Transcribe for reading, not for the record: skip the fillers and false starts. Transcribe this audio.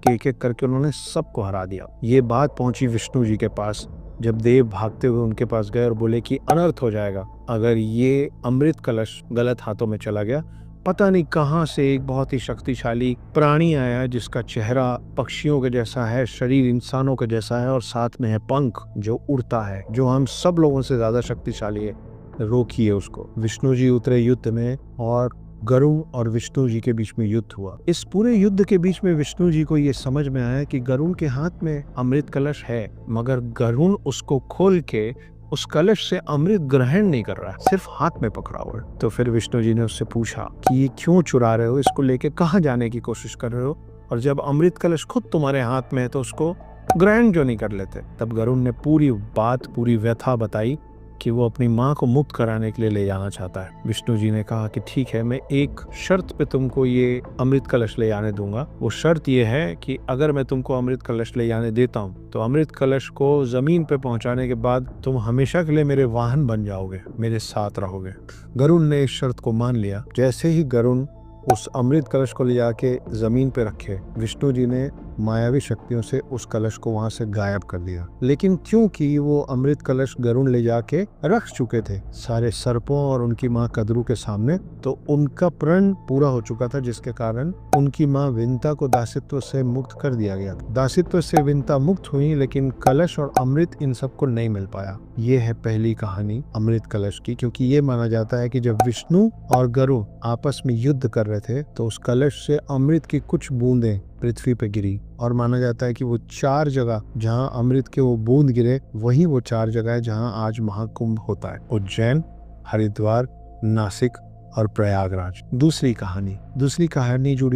एक एक करके उन्होंने सबको हरा दिया। ये बात पहुंची विष्णु जी के पास, जब देव भागते हुए उनके पास गए और बोले कि अनर्थ हो जाएगा अगर ये अमृत कलश गलत हाथों में चला गया। पता नहीं कहां से एक बहुत ही शक्तिशाली प्राणी आया है जिसका चेहरा पक्षियों के जैसा है, शरीर इंसानों के जैसा है और साथ में है पंख जो उड़ता है, जो हम सब लोगों से ज्यादा शक्तिशाली है। रोकिए उसको। विष्णु जी उतरे युद्ध में और गरुड़ और विष्णु जी के बीच में युद्ध हुआ। इस पूरे युद्ध के बीच में विष्णु जी को ये समझ में आया कि गरुड़ के हाथ में अमृत कलश है, मगर गरुड़ उसको खोल के उस कलश से अमृत ग्रहण नहीं कर रहा है, सिर्फ हाथ में पकड़ा हुआ है। तो फिर विष्णु जी ने उससे पूछा कि ये क्यों चुरा रहे हो, इसको लेके कहाँ जाने की कोशिश कर रहे हो, और जब अमृत कलश खुद तुम्हारे हाथ में है तो उसको ग्रहण क्यों नहीं कर लेते। तब गरुड़ ने पूरी बात, पूरी व्यथा बताई कि वो अपनी माँ को मुक्त कराने के लिए ले जाना चाहता है। विष्णु जी ने कहा कि ठीक है, मैं एक शर्त पे तुमको ये अमृत कलश ले जाने दूंगा। वो शर्त ये है कि अगर मैं तुमको अमृत कलश ले जाने देता हूँ तो अमृत कलश को जमीन पे पहुंचाने के बाद तुम हमेशा के लिए मेरे वाहन बन जाओगे, मेरे साथ रहोगे। गरुड़ ने इस शर्त को मान लिया। जैसे ही गरुड़ उस अमृत कलश को ले जाके जमीन पे रखे, विष्णु जी ने मायावी शक्तियों से उस कलश को वहां से गायब कर दिया। लेकिन क्योंकि वो अमृत कलश गरुड़ ले जाके रख चुके थे सारे सर्पों और उनकी माँ कद्रू के सामने, तो उनका प्रण पूरा हो चुका था, जिसके कारण उनकी माँ विंता को दासित्व से मुक्त कर दिया गया। दासित्व से विंता मुक्त हुई, लेकिन कलश और अमृत इन सबको नहीं मिल पाया। ये है पहली कहानी अमृत कलश की, क्योंकि ये माना जाता है कि जब विष्णु और गरुड़ आपस में युद्ध कर रहे थे तो उस कलश से अमृत की कुछ बूंदें पृथ्वी पे गिरी, और माना जाता है कि वो 4 जगह जहां अमृत के वो बूंद गिरे वही वो 4 जगह है जहां आज महाकुंभ होता है। उज्जैन, हरिद्वार, नासिक और प्रयागराज। दूसरी कहानी जुड़ी